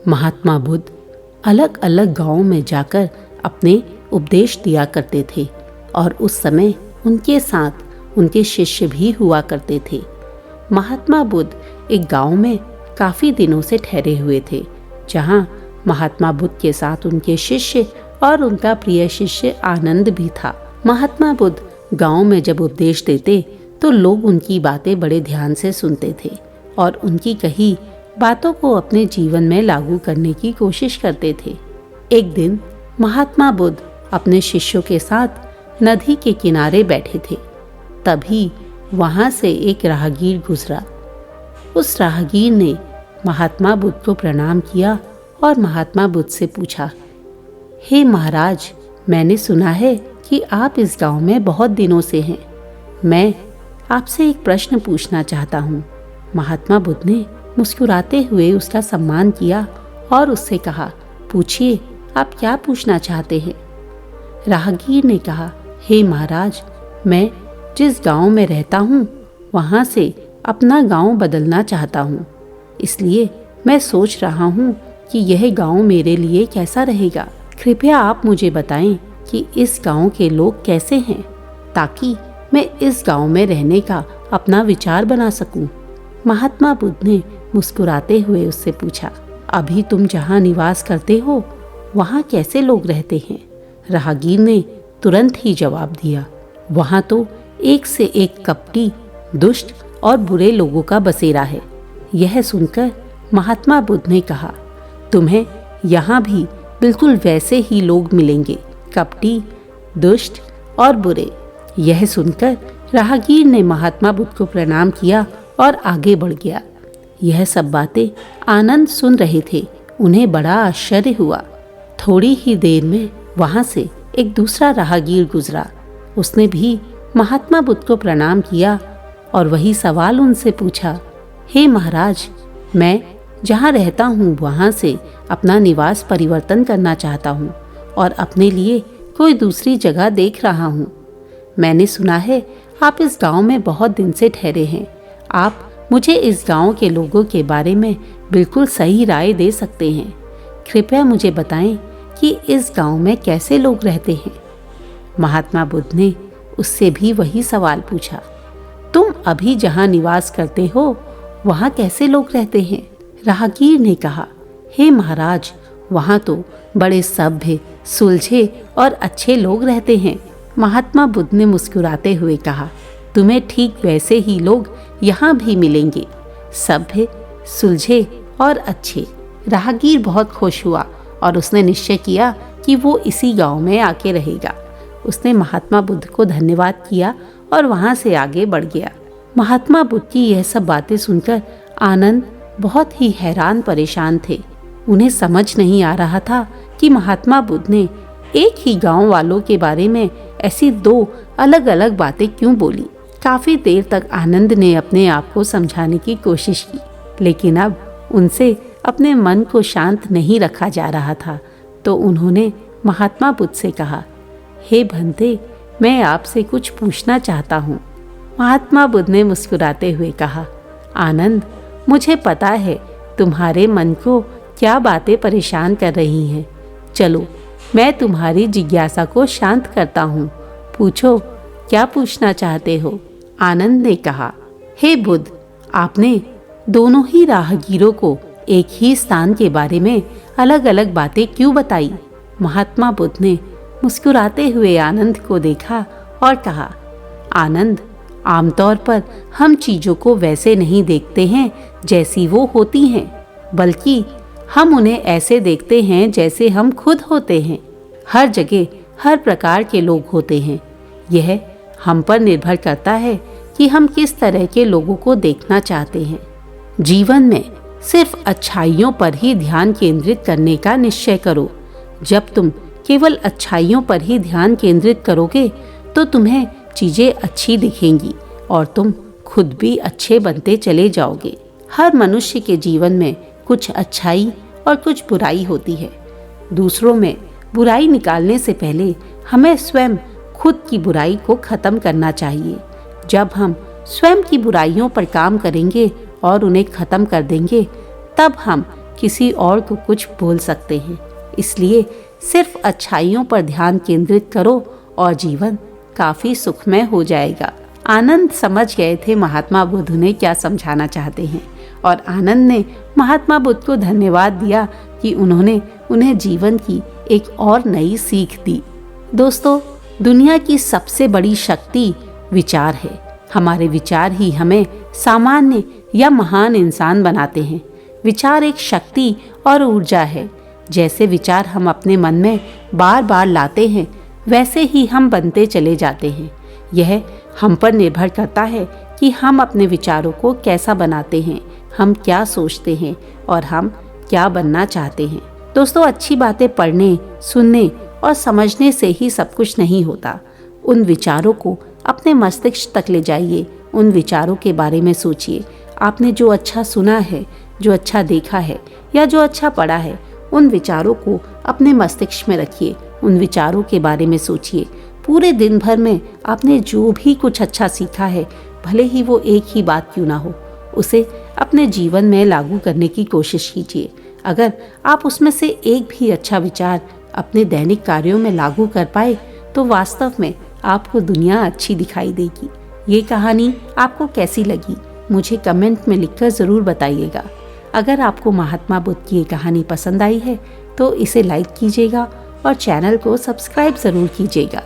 महात्मा बुद्ध अलग अलग गांवों में जाकर अपने उपदेश दिया करते थे और उस समय उनके साथ उनके शिष्य भी हुआ करते थे। महात्मा बुद्ध एक गांव में काफी दिनों से ठहरे हुए थे, जहां महात्मा बुद्ध के साथ उनके शिष्य और उनका प्रिय शिष्य आनंद भी था। महात्मा बुद्ध गांव में जब उपदेश देते तो लोग उनकी बातें बड़े ध्यान से सुनते थे और उनकी कही बातों को अपने जीवन में लागू करने की कोशिश करते थे। एक दिन महात्मा बुद्ध अपने शिष्यों के साथ नदी के किनारे बैठे थे। तभी वहां से एक राहगीर गुजरा। उस राहगीर ने महात्मा बुद्ध को प्रणाम किया और महात्मा बुद्ध से पूछा, हे महाराज, मैंने सुना है कि आप इस गांव में बहुत दिनों से हैं। मैं आपसे एक प्रश्न पूछना चाहता हूँ। महात्मा बुद्ध ने मुस्कुराते हुए उसका सम्मान किया और उससे कहा, पूछिए, आप क्या पूछना चाहते हैं। राहगीर ने कहा, हे महाराज, मैं जिस गांव में रहता हूँ वहाँ से अपना गांव बदलना चाहता हूँ। इसलिए मैं सोच रहा हूँ कि यह गांव मेरे लिए कैसा रहेगा। कृपया आप मुझे बताएं कि इस गांव के लोग कैसे हैं, ताकि मैं इस गांव में रहने का अपना विचार बना सकूं। महात्मा बुद्ध ने मुस्कुराते हुए उससे पूछा, अभी तुम जहां निवास करते हो वहां कैसे लोग रहते हैं। राहगीर ने तुरंत ही जवाब दिया, वहां तो एक से एक कपटी, दुष्ट और बुरे लोगों का बसेरा है। यह सुनकर महात्मा बुद्ध ने कहा, तुम्हें यहाँ भी बिल्कुल वैसे ही लोग मिलेंगे, कपटी, दुष्ट और बुरे। यह सुनकर राहगीर ने महात्मा बुद्ध को प्रणाम किया और आगे बढ़ गया। यह सब बातें आनंद सुन रहे थे। उन्हें बड़ा आश्चर्य हुआ। थोड़ी ही देर में वहां से एक दूसरा राहगीर गुजरा। उसने भी महात्मा बुद्ध को प्रणाम किया और वही सवाल उनसे पूछा, हे महाराज, मैं जहाँ रहता हूँ वहाँ से अपना निवास परिवर्तन करना चाहता हूँ और अपने लिए कोई दूसरी जगह देख रहा हूँ। मैंने सुना है आप इस गांव में बहुत दिन से ठहरे हैं। आप मुझे इस गांव के लोगों के बारे में बिल्कुल सही राय दे सकते हैं। कृपया मुझे बताएं कि इस गांव में कैसे लोग रहते हैं। महात्मा बुद्ध ने उससे भी वही सवाल पूछा, तुम अभी जहां निवास करते हो वहां कैसे लोग रहते हैं। राहगीर ने कहा, हे महाराज, वहां तो बड़े सभ्य, सुलझे और अच्छे लोग रहते हैं। महात्मा बुद्ध ने मुस्कुराते हुए कहा, तुम्हें ठीक वैसे ही लोग यहाँ भी मिलेंगे, सभ्य, सुलझे और अच्छे। राहगीर बहुत खुश हुआ और उसने निश्चय किया कि वो इसी गांव में आके रहेगा। उसने महात्मा बुद्ध को धन्यवाद किया और वहाँ से आगे बढ़ गया। महात्मा बुद्ध की यह सब बातें सुनकर आनंद बहुत ही हैरान परेशान थे। उन्हें समझ नहीं आ रहा था कि महात्मा बुद्ध ने एक ही गांव वालों के बारे में ऐसी दो अलग अलग बातें क्यों बोली। काफी देर तक आनंद ने अपने आप को समझाने की कोशिश की, लेकिन अब उनसे अपने मन को शांत नहीं रखा जा रहा था। तो उन्होंने महात्मा बुद्ध से कहा, हे भंते, मैं आपसे कुछ पूछना चाहता हूँ। महात्मा बुद्ध ने मुस्कुराते हुए कहा, आनंद, मुझे पता है तुम्हारे मन को क्या बातें परेशान कर रही हैं। चलो, मैं तुम्हारी जिज्ञासा को शांत करता हूँ। पूछो, क्या पूछना चाहते हो। आनंद ने कहा, हे बुद्ध, आपने दोनों ही राहगीरों को एक ही स्थान के बारे में अलग अलग बातें क्यों बताई। महात्मा बुद्ध ने मुस्कुराते हुए आनंद को देखा और कहा, आनंद, आमतौर पर हम चीजों को वैसे नहीं देखते हैं जैसी वो होती हैं, बल्कि हम उन्हें ऐसे देखते हैं जैसे हम खुद होते हैं। हर जगह हर प्रकार के लोग होते हैं। यह हम पर निर्भर करता है कि हम किस तरह के लोगों को देखना चाहते हैं। जीवन में सिर्फ अच्छाइयों पर ही ध्यान केंद्रित करने का निश्चय करो। जब तुम केवल अच्छाइयों पर ही ध्यान केंद्रित करोगे तो तुम्हें चीजें अच्छी दिखेंगी और तुम खुद भी अच्छे बनते चले जाओगे। हर मनुष्य के जीवन में कुछ अच्छाई और कुछ बुराई होती है। दूसरों में बुराई निकालने से पहले हमें स्वयं खुद की बुराई को खत्म करना चाहिए। जब हम स्वयं की बुराइयों पर काम करेंगे और उन्हें खत्म कर देंगे, तब हम किसी और को कुछ बोल सकते हैं। इसलिए सिर्फ अच्छाइयों पर ध्यान केंद्रित करो और जीवन काफी सुखमय हो जाएगा। आनंद समझ गए थे महात्मा बुद्ध ने क्या समझाना चाहते हैं, और आनंद ने महात्मा बुद्ध को धन्यवाद दिया कि उन्होंने उन्हें जीवन की एक और नई सीख दी। दोस्तों, दुनिया की सबसे बड़ी शक्ति विचार है। हमारे विचार ही हमें सामान्य या महान इंसान बनाते हैं। विचार एक शक्ति और ऊर्जा है। जैसे विचार हम अपने मन में बार बार लाते हैं, वैसे ही हम बनते चले जाते हैं। यह हम पर निर्भर करता है कि हम अपने विचारों को कैसा बनाते हैं, हम क्या सोचते हैं और हम क्या बनना चाहते हैं। दोस्तों, अच्छी बातें पढ़ने, सुनने और समझने से ही सब कुछ नहीं होता। उन विचारों को अपने मस्तिष्क तक ले जाइए, उन विचारों के बारे में सोचिए। आपने जो अच्छा सुना है, जो अच्छा देखा है या जो अच्छा पढ़ा है, उन विचारों को अपने मस्तिष्क में रखिए, उन विचारों के बारे में सोचिए। पूरे दिन भर में आपने जो भी कुछ अच्छा सीखा है, भले ही वो एक ही बात क्यों ना हो, उसे अपने जीवन में लागू करने की कोशिश कीजिए। अगर आप उसमें से एक भी अच्छा विचार अपने दैनिक कार्यों में लागू कर पाए तो वास्तव में आपको दुनिया अच्छी दिखाई देगी। ये कहानी आपको कैसी लगी, मुझे कमेंट में लिखकर ज़रूर बताइएगा। अगर आपको महात्मा बुद्ध की ये कहानी पसंद आई है तो इसे लाइक कीजिएगा और चैनल को सब्सक्राइब ज़रूर कीजिएगा।